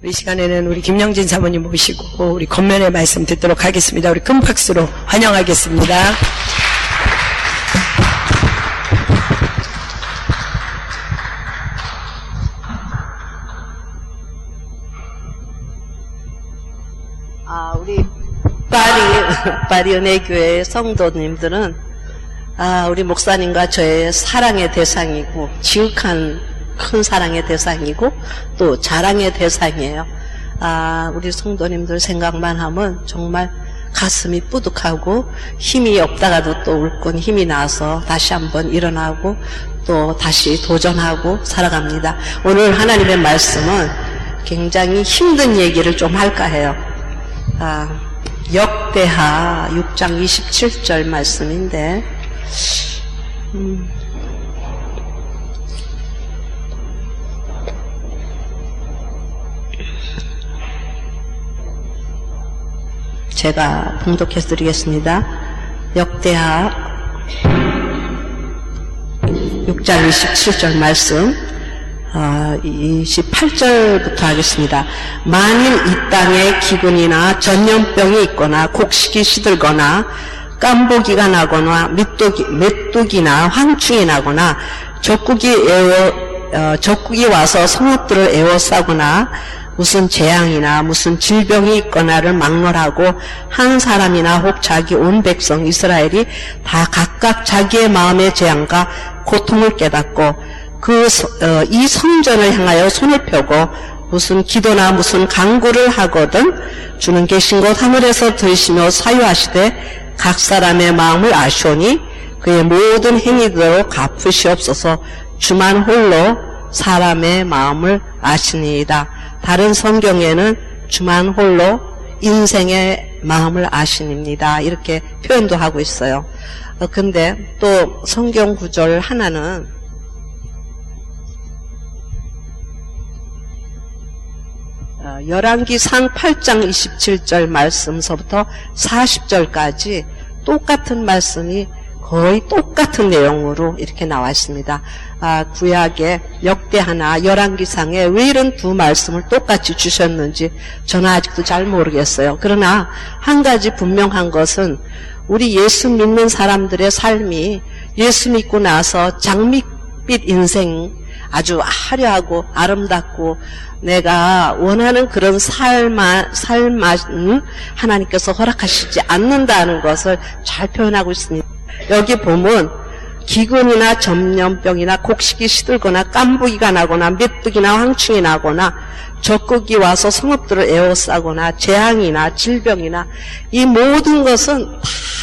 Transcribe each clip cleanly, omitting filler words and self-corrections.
이 시간에는 우리 김영진 사모님 모시고 우리 겉면의 말씀 듣도록 하겠습니다. 우리 큰 박수로 환영하겠습니다. 우리 파리 은혜교회 성도님들은 우리 목사님과 저의 사랑의 대상이고 지극한 큰 사랑의 대상이고 또 자랑의 대상이에요. 우리 성도님들 생각만 하면 정말 가슴이 뿌듯하고 힘이 없다가도 또 울건 힘이 나서 다시 한번 일어나고 또 다시 도전하고 살아갑니다. 오늘 하나님의 말씀은 굉장히 힘든 얘기를 좀 할까 해요. 역대하 6장 27절 말씀인데 제가 봉독해 드리겠습니다. 역대하 6장 27절 말씀 28절부터 하겠습니다. 만일 이 땅에 기근이나 전염병이 있거나 곡식이 시들거나 깐보기가 나거나 메뚜기나 황충이 나거나 적국이 와서 성읍들을 에워싸거나 무슨 재앙이나 무슨 질병이 있거나를 막론하고 한 사람이나 혹 자기 온 백성 이스라엘이 다 각각 자기의 마음의 재앙과 고통을 깨닫고 이 성전을 향하여 손을 펴고 무슨 기도나 무슨 간구를 하거든 주는 계신 곳 하늘에서 들으시며 사유하시되 각 사람의 마음을 아시오니 그의 모든 행위대로 갚으시옵소서. 주만 홀로 사람의 마음을 아시니이다. 다른 성경에는 주만 홀로 인생의 마음을 아시니입니다. 이렇게 표현도 하고 있어요. 근데 또 성경 구절 하나는 열왕기상 8장 27절 말씀서부터 40절까지 똑같은 말씀이 거의 똑같은 내용으로 이렇게 나와 있습니다. 구약의 역대하나 열왕기상에 왜 이런 두 말씀을 똑같이 주셨는지 저는 아직도 잘 모르겠어요. 그러나 한 가지 분명한 것은 우리 예수 믿는 사람들의 삶이 예수 믿고 나서 장밋빛 인생 아주 화려하고 아름답고 내가 원하는 그런 삶은 하나님께서 허락하시지 않는다는 것을 잘 표현하고 있습니다. 여기 보면 기근이나 전염병이나 곡식이 시들거나 깐부기가 나거나 메뚜기나 황충이 나거나 적국이 와서 성읍들을 에워싸거나 재앙이나 질병이나 이 모든 것은 다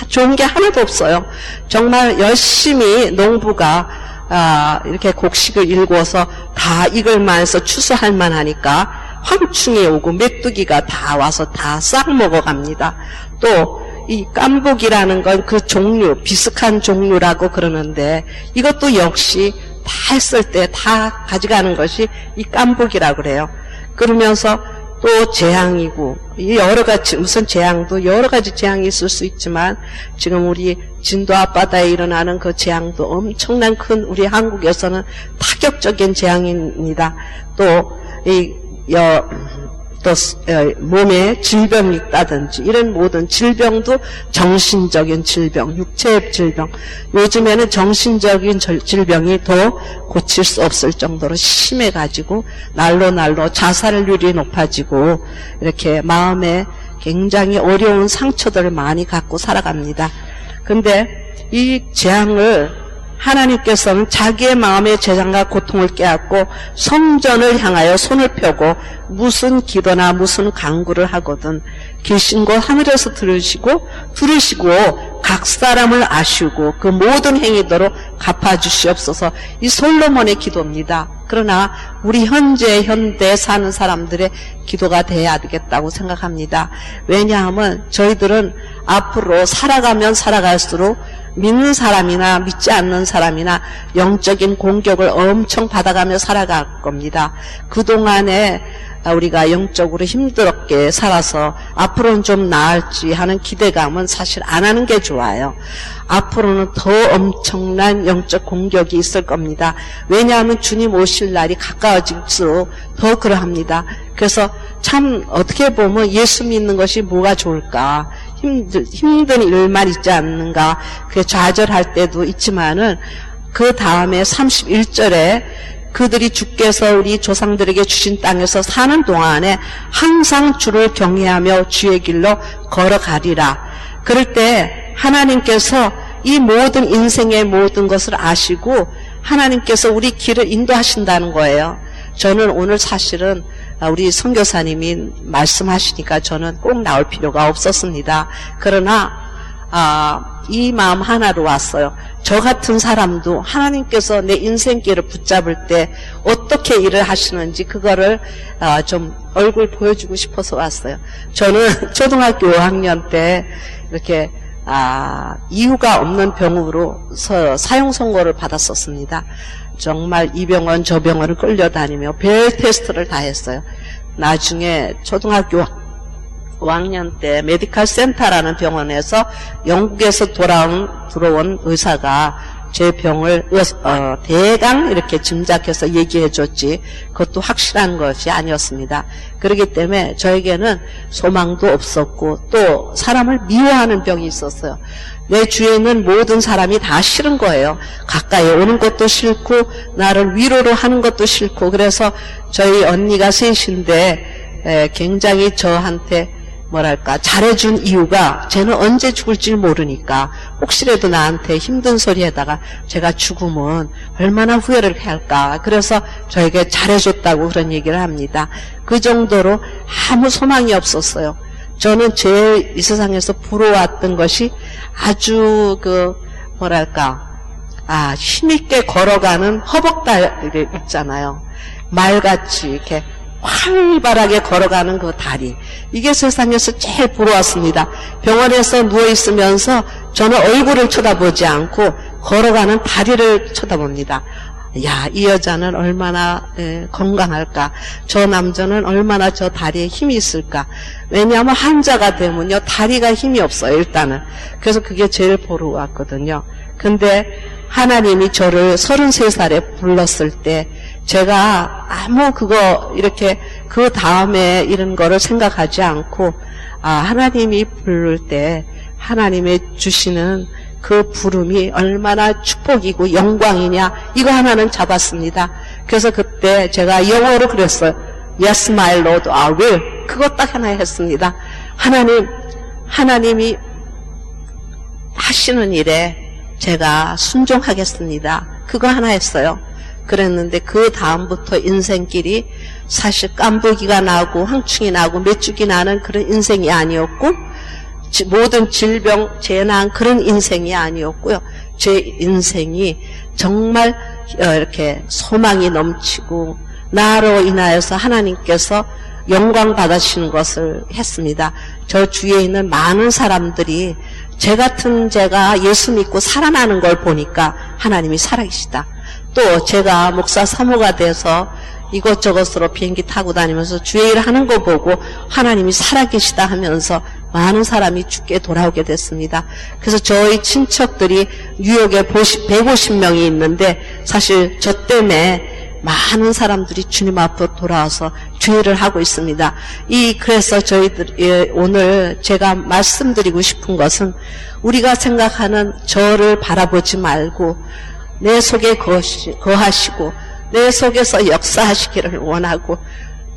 좋은 게 하나도 없어요. 정말 열심히 농부가 이렇게 곡식을 일궈서 다 익을 만해서 추수할 만하니까 황충이 오고 메뚜기가 다 와서 다 싹 먹어갑니다. 또 이 깐복이라는 건 그 종류, 비슷한 종류라고 그러는데 이것도 역시 다 했을 때 다 가져가는 것이 이 깐복이라고 그래요. 그러면서 또 재앙이고 여러 가지 무슨 재앙도 여러 가지 재앙이 있을 수 있지만 지금 우리 진도 앞바다에 일어나는 그 재앙도 엄청난 큰 우리 한국에서는 파격적인 재앙입니다. 또 몸에 질병이 있다든지 이런 모든 질병도 정신적인 질병, 육체의 질병, 요즘에는 정신적인 질병이 더 고칠 수 없을 정도로 심해가지고 날로 자살률이 높아지고 이렇게 마음에 굉장히 어려운 상처들을 많이 갖고 살아갑니다. 근데 이 재앙을 하나님께서는 자기의 마음의 재앙과 고통을 깨닫고 성전을 향하여 손을 펴고 무슨 기도나 무슨 간구를 하거든 계신 곳 하늘에서 들으시고 각 사람을 아시고 그 모든 행위대로 갚아주시옵소서. 이 솔로몬의 기도입니다. 그러나 우리 현대 사는 사람들의 기도가 돼야 되겠다고 생각합니다. 왜냐하면 저희들은 앞으로 살아가면 살아갈수록 믿는 사람이나 믿지 않는 사람이나 영적인 공격을 엄청 받아가며 살아갈 겁니다. 그동안에 우리가 영적으로 힘들게 살아서 앞으로는 좀 나을지 하는 기대감은 사실 안 하는 게 좋아요. 앞으로는 더 엄청난 영적 공격이 있을 겁니다. 왜냐하면 주님 오실 날이 가까워질수록 더 그러합니다. 그래서 참 어떻게 보면 예수 믿는 것이 뭐가 좋을까, 힘든 일만 있지 않는가, 그게 좌절할 때도 있지만은 그 다음에 31절에 그들이 주께서 우리 조상들에게 주신 땅에서 사는 동안에 항상 주를 경외하며 주의 길로 걸어가리라. 그럴 때 하나님께서 이 모든 인생의 모든 것을 아시고 하나님께서 우리 길을 인도하신다는 거예요. 저는 오늘 사실은 우리 선교사님이 말씀하시니까 저는 꼭 나올 필요가 없었습니다. 그러나 이 마음 하나로 왔어요. 저 같은 사람도 하나님께서 내 인생길을 붙잡을 때 어떻게 일을 하시는지 그거를 좀 얼굴 보여주고 싶어서 왔어요. 저는 초등학교 5학년 때 이렇게 이유가 없는 병으로 사형 선고를 받았었습니다. 정말 이 병원 저 병원을 끌려다니며 별 테스트를 다 했어요. 나중에 초등학교 5학년 때 메디컬 센터라는 병원에서 영국에서 들어온 의사가 제 병을 대강 이렇게 짐작해서 얘기해 줬지 그것도 확실한 것이 아니었습니다. 그렇기 때문에 저에게는 소망도 없었고 또 사람을 미워하는 병이 있었어요. 내 주위에 있는 모든 사람이 다 싫은 거예요. 가까이 오는 것도 싫고 나를 위로를 하는 것도 싫고 그래서 저희 언니가 셋인데 굉장히 저한테 뭐랄까 잘해준 이유가 쟤는 언제 죽을지 모르니까 혹시라도 나한테 힘든 소리 하다가 제가 죽으면 얼마나 후회를 할까. 그래서 저에게 잘해줬다고 그런 얘기를 합니다. 그 정도로 아무 소망이 없었어요. 저는 제일 이 세상에서 부러웠던 것이 아주 힘있게 걸어가는 허벅다리 있잖아요. 말같이 이렇게 활발하게 걸어가는 그 다리. 이게 세상에서 제일 부러웠습니다. 병원에서 누워있으면서 저는 얼굴을 쳐다보지 않고 걸어가는 다리를 쳐다봅니다. 야, 이 여자는 얼마나 건강할까. 저 남자는 얼마나 저 다리에 힘이 있을까. 왜냐하면 환자가 되면요 다리가 힘이 없어요 일단은. 그래서 그게 제일 부러웠거든요. 근데 하나님이 저를 33살에 불렀을 때 제가 아무 이렇게 그 다음에 이런 거를 생각하지 않고 하나님이 부를 때 하나님의 주시는 그 부름이 얼마나 축복이고 영광이냐 이거 하나는 잡았습니다. 그래서 그때 제가 영어로 그랬어요. Yes, my Lord, I will. 그거 딱 하나 했습니다. 하나님이 하시는 일에 제가 순종하겠습니다. 그거 하나 했어요. 그랬는데 그 다음부터 인생길이 사실 깐부기가 나고 황충이 나고 메뚜기 나는 그런 인생이 아니었고 모든 질병, 재난 그런 인생이 아니었고요. 제 인생이 정말 이렇게 소망이 넘치고 나로 인하여서 하나님께서 영광 받으시는 것을 했습니다. 저 주위에 있는 많은 사람들이 제가 예수 믿고 살아나는 걸 보니까 하나님이 살아계시다. 또 제가 목사 사모가 돼서 이것저것으로 비행기 타고 다니면서 주의 일 하는 거 보고 하나님이 살아계시다 하면서 많은 사람이 주께 돌아오게 됐습니다. 그래서 저희 친척들이 뉴욕에 150명이 있는데 사실 저 때문에 많은 사람들이 주님 앞으로 돌아와서 주의를 하고 있습니다. 그래서 저희들 오늘 제가 말씀드리고 싶은 것은 우리가 생각하는 저를 바라보지 말고 내 속에 거하시고 내 속에서 역사하시기를 원하고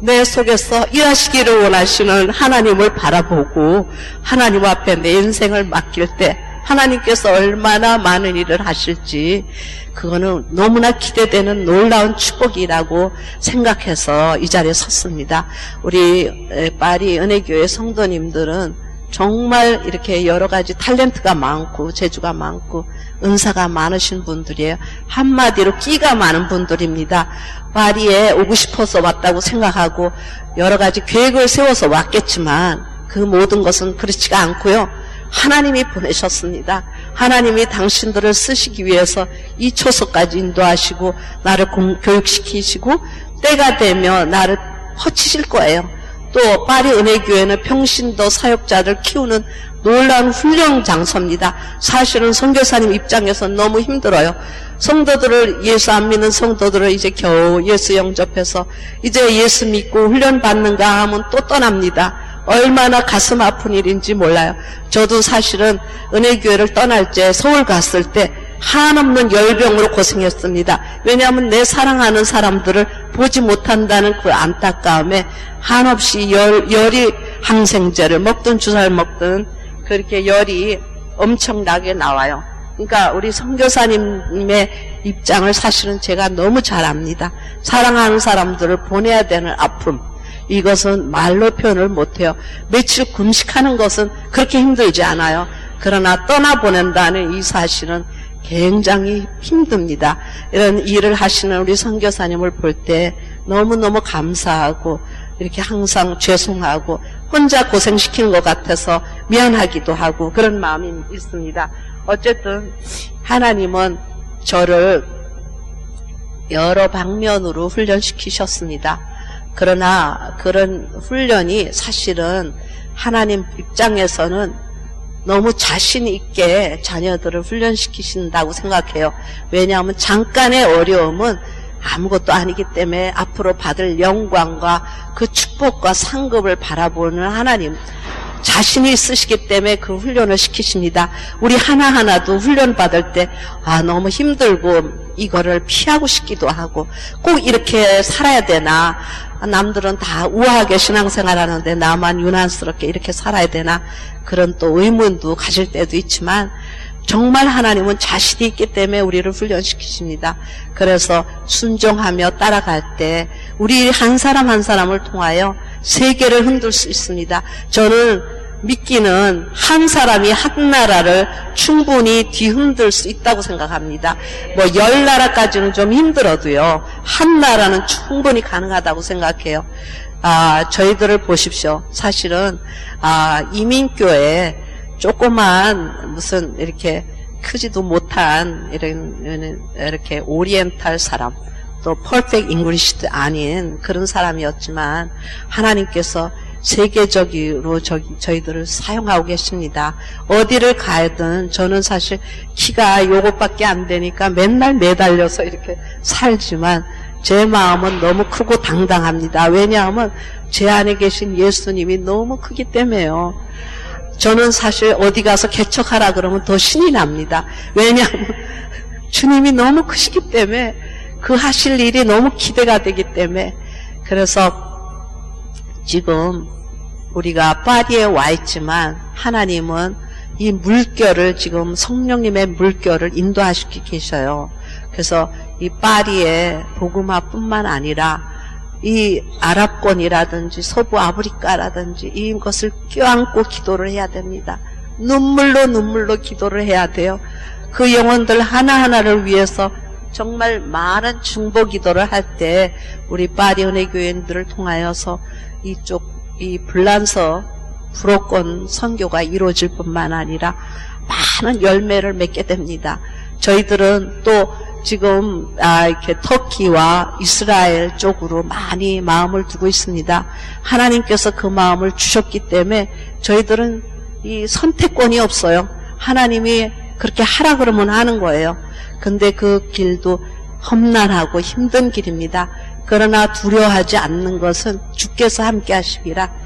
내 속에서 일하시기를 원하시는 하나님을 바라보고 하나님 앞에 내 인생을 맡길 때 하나님께서 얼마나 많은 일을 하실지 그거는 너무나 기대되는 놀라운 축복이라고 생각해서 이 자리에 섰습니다. 우리 파리 은혜교회 성도님들은 정말 이렇게 여러 가지 탤런트가 많고 재주가 많고 은사가 많으신 분들이에요. 한마디로 끼가 많은 분들입니다. 파리에 오고 싶어서 왔다고 생각하고 여러 가지 계획을 세워서 왔겠지만 그 모든 것은 그렇지가 않고요. 하나님이 보내셨습니다. 하나님이 당신들을 쓰시기 위해서 이 초소까지 인도하시고 나를 교육시키시고 때가 되면 나를 허치실 거예요. 또 파리 은혜교회는 평신도 사역자를 키우는 놀라운 훈련 장소입니다. 사실은 선교사님 입장에서 너무 힘들어요. 성도들을, 예수 안 믿는 성도들을 이제 겨우 예수 영접해서 이제 예수 믿고 훈련 받는가 하면 또 떠납니다. 얼마나 가슴 아픈 일인지 몰라요. 저도 사실은 은혜교회를 떠날 때 서울 갔을 때 한없는 열병으로 고생했습니다. 왜냐하면 내 사랑하는 사람들을 보지 못한다는 그 안타까움에 한없이 열이 항생제를 먹든 주사를 먹든 그렇게 열이 엄청나게 나와요. 그러니까 우리 선교사님의 입장을 사실은 제가 너무 잘 압니다. 사랑하는 사람들을 보내야 되는 아픔, 이것은 말로 표현을 못해요. 며칠 금식하는 것은 그렇게 힘들지 않아요. 그러나 떠나보낸다는 이 사실은 굉장히 힘듭니다. 이런 일을 하시는 우리 선교사님을 볼 때 너무너무 감사하고 이렇게 항상 죄송하고 혼자 고생시키는 것 같아서 미안하기도 하고 그런 마음이 있습니다. 어쨌든 하나님은 저를 여러 방면으로 훈련시키셨습니다. 그러나 그런 훈련이 사실은 하나님 입장에서는 너무 자신 있게 자녀들을 훈련시키신다고 생각해요. 왜냐하면 잠깐의 어려움은 아무것도 아니기 때문에 앞으로 받을 영광과 그 축복과 상급을 바라보는 하나님 자신이 있으시기 때문에 그 훈련을 시키십니다. 우리 하나하나도 훈련 받을 때 너무 힘들고 이거를 피하고 싶기도 하고 꼭 이렇게 살아야 되나, 남들은 다 우아하게 신앙생활 하는데 나만 유난스럽게 이렇게 살아야 되나, 그런 또 의문도 가질 때도 있지만 정말 하나님은 자신이 있기 때문에 우리를 훈련시키십니다. 그래서 순종하며 따라갈 때 우리 한 사람 한 사람을 통하여 세계를 흔들 수 있습니다. 저는 믿기는 한 사람이 한 나라를 충분히 뒤흔들 수 있다고 생각합니다. 10나라까지는 좀 힘들어도요, 한 나라는 충분히 가능하다고 생각해요. 저희들을 보십시오. 사실은 이민교회 조그만 무슨 이렇게 크지도 못한 이렇게 오리엔탈 사람, 또 퍼펙트 잉글리시도 아닌 그런 사람이었지만 하나님께서 세계적으로 저희들을 사용하고 계십니다. 어디를 가든 저는 사실 키가 요것밖에 안 되니까 맨날 매달려서 이렇게 살지만 제 마음은 너무 크고 당당합니다. 왜냐하면 제 안에 계신 예수님이 너무 크기 때문에요. 저는 사실 어디 가서 개척하라 그러면 더 신이 납니다. 왜냐하면 주님이 너무 크시기 때문에 그 하실 일이 너무 기대가 되기 때문에. 그래서 지금 우리가 파리에 와 있지만 하나님은 이 물결을 지금 성령님의 물결을 인도하시고 계셔요. 그래서 이 파리의 복음화뿐만 아니라 이 아랍권이라든지 서부 아프리카라든지 이것을 껴안고 기도를 해야 됩니다. 눈물로 기도를 해야 돼요. 그 영혼들 하나하나를 위해서 정말 많은 중보 기도를 할 때 우리 파리 은혜교인들을 통하여서 이 불란서 불어권 선교가 이루어질 뿐만 아니라 많은 열매를 맺게 됩니다. 저희들은 또 지금 이렇게 터키와 이스라엘 쪽으로 많이 마음을 두고 있습니다. 하나님께서 그 마음을 주셨기 때문에 저희들은 이 선택권이 없어요. 하나님이 그렇게 하라 그러면 하는 거예요. 근데 그 길도 험난하고 힘든 길입니다. 그러나 두려워하지 않는 것은 주께서 함께 하시기라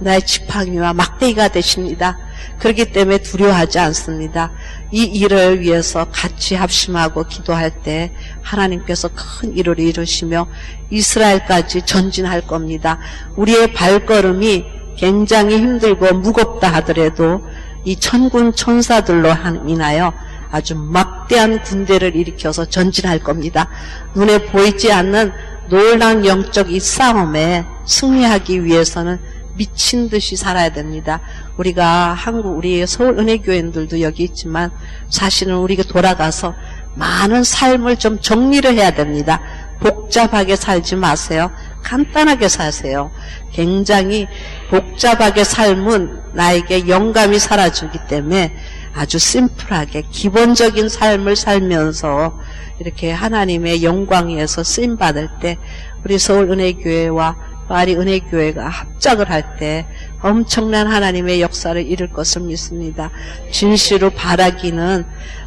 나의 지팡이와 막대기가 되십니다. 그렇기 때문에 두려워하지 않습니다. 이 일을 위해서 같이 합심하고 기도할 때 하나님께서 큰 일을 이루시며 이스라엘까지 전진할 겁니다. 우리의 발걸음이 굉장히 힘들고 무겁다 하더라도 이 천군 천사들로 인하여 아주 막대한 군대를 일으켜서 전진할 겁니다. 눈에 보이지 않는 놀라운 영적 이 싸움에 승리하기 위해서는 미친 듯이 살아야 됩니다. 우리가 우리 서울 은혜교인들도 여기 있지만 사실은 우리가 돌아가서 많은 삶을 좀 정리를 해야 됩니다. 복잡하게 살지 마세요. 간단하게 사세요. 굉장히 복잡하게 삶은 나에게 영감이 사라지기 때문에 아주 심플하게 기본적인 삶을 살면서 이렇게 하나님의 영광 위에서 쓰임받을 때 우리 서울 은혜교회와 파리 은혜교회가 합작을 할 때 엄청난 하나님의 역사를 이룰 것을 믿습니다. 진실로 바라기는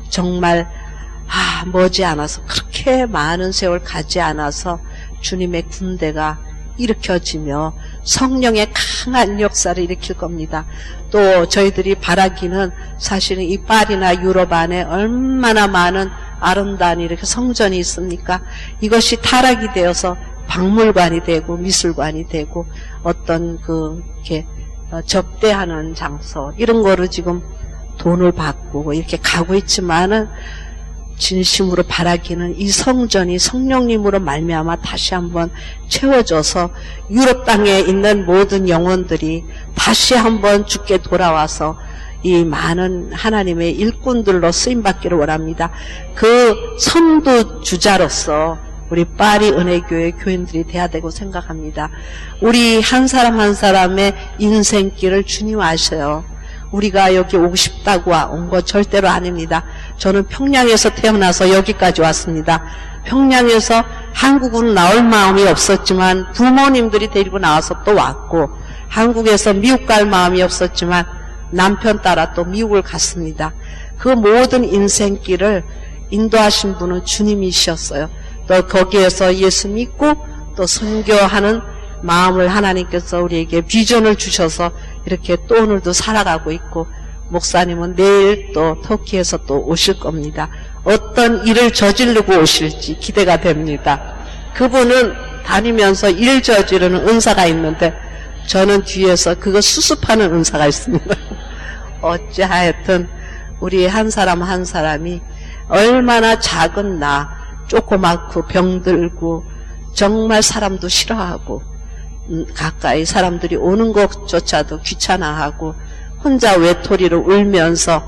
정말 머지않아서 그렇게 많은 세월 가지 않아서 주님의 군대가 일으켜지며 성령의 강한 역사를 일으킬 겁니다. 또 저희들이 바라기는 사실은 이 파리나 유럽 안에 얼마나 많은 아름다운 이렇게 성전이 있습니까? 이것이 타락이 되어서 박물관이 되고 미술관이 되고 어떤 이렇게 접대하는 장소 이런 거로 지금 돈을 받고 이렇게 가고 있지만은 진심으로 바라기는 이 성전이 성령님으로 말미암아 다시 한번 채워져서 유럽 땅에 있는 모든 영혼들이 다시 한번 주께 돌아와서 이 많은 하나님의 일꾼들로 쓰임받기를 원합니다. 그 선두주자로서 우리 파리 은혜교회 교인들이 돼야 되고 생각합니다. 우리 한 사람 한 사람의 인생길을 주님 아셔요. 우리가 여기 오고 싶다고 온 거 절대로 아닙니다. 저는 평양에서 태어나서 여기까지 왔습니다. 평양에서 한국으로 나올 마음이 없었지만 부모님들이 데리고 나와서 또 왔고, 한국에서 미국 갈 마음이 없었지만 남편 따라 또 미국을 갔습니다. 그 모든 인생길을 인도하신 분은 주님이셨어요. 또 거기에서 예수 믿고 또 선교하는 마음을 하나님께서 우리에게 비전을 주셔서 이렇게 또 오늘도 살아가고 있고, 목사님은 내일 또 터키에서 또 오실 겁니다. 어떤 일을 저지르고 오실지 기대가 됩니다. 그분은 다니면서 일 저지르는 은사가 있는데 저는 뒤에서 그거 수습하는 은사가 있습니다. 어찌하여튼 우리 한 사람 한 사람이 얼마나 작은 나, 조그맣고 병들고 정말 사람도 싫어하고 가까이 사람들이 오는 것조차도 귀찮아하고 혼자 외톨이로 울면서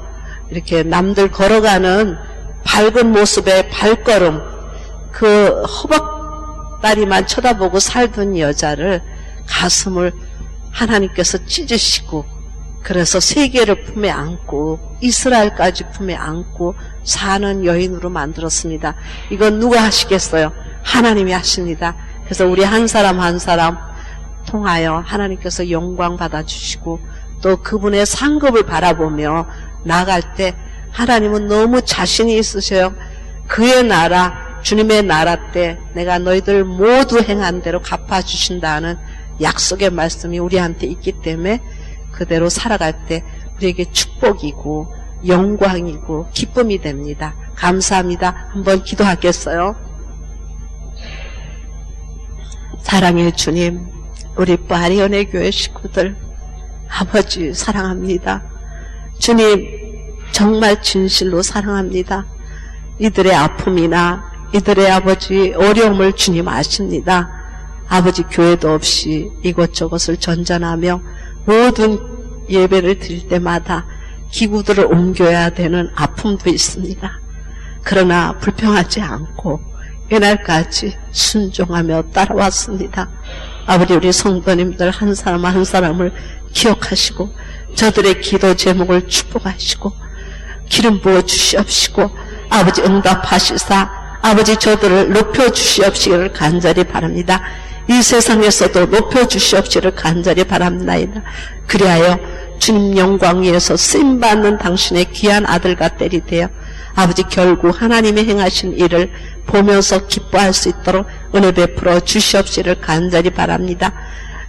이렇게 남들 걸어가는 밝은 모습의 발걸음, 그 허벅다리만 쳐다보고 살던 여자를 가슴을 하나님께서 찢으시고, 그래서 세계를 품에 안고 이스라엘까지 품에 안고 사는 여인으로 만들었습니다. 이건 누가 하시겠어요? 하나님이 하십니다. 그래서 우리 한 사람 한 사람 통하여 하나님께서 영광 받아주시고 또 그분의 상급을 바라보며 나갈 때 하나님은 너무 자신이 있으셔요. 그의 나라, 주님의 나라 때 내가 너희들 모두 행한 대로 갚아주신다는 약속의 말씀이 우리한테 있기 때문에 그대로 살아갈 때 우리에게 축복이고 영광이고 기쁨이 됩니다. 감사합니다. 한번 기도하겠어요? 사랑의 주님, 우리 파리 은혜교회 식구들 아버지 사랑합니다. 주님 정말 진실로 사랑합니다. 이들의 아픔이나 이들의 아버지 어려움을 주님 아십니다. 아버지 교회도 없이 이것저것을 전전하며 모든 예배를 드릴 때마다 기구들을 옮겨야 되는 아픔도 있습니다. 그러나 불평하지 않고 이날까지 순종하며 따라왔습니다. 아버지 우리 성도님들 한 사람 한 사람을 기억하시고 저들의 기도 제목을 축복하시고 기름 부어 주시옵시고 아버지 응답하시사 아버지 저들을 높여주시옵시기를 간절히 바랍니다. 이 세상에서도 높여주시옵시기를 간절히 바랍니다. 그리하여 주님 영광 위에서 쓰임받는 당신의 귀한 아들과 딸이 되어 아버지 결국 하나님의 행하신 일을 보면서 기뻐할 수 있도록 은혜 베풀어 주시옵시기를 간절히 바랍니다.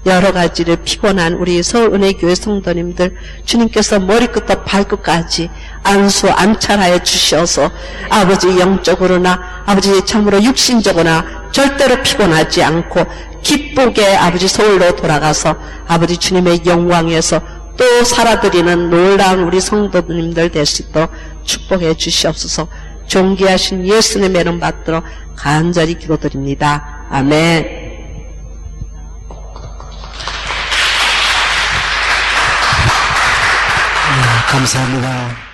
여러 가지를 피곤한 우리 서울은혜교회 성도님들 주님께서 머리끝부터 발끝까지 안수 안찰하여 주셔서 아버지 영적으로나 아버지 참으로 육신적으로나 절대로 피곤하지 않고 기쁘게 아버지 서울로 돌아가서 아버지 주님의 영광에서 또 살아드리는 놀라운 우리 성도님들 될 수 있도록 축복해 주시옵소서. 존귀하신 예수님의 이름 받들어 간절히 기도드립니다. 아멘. 감사합니다.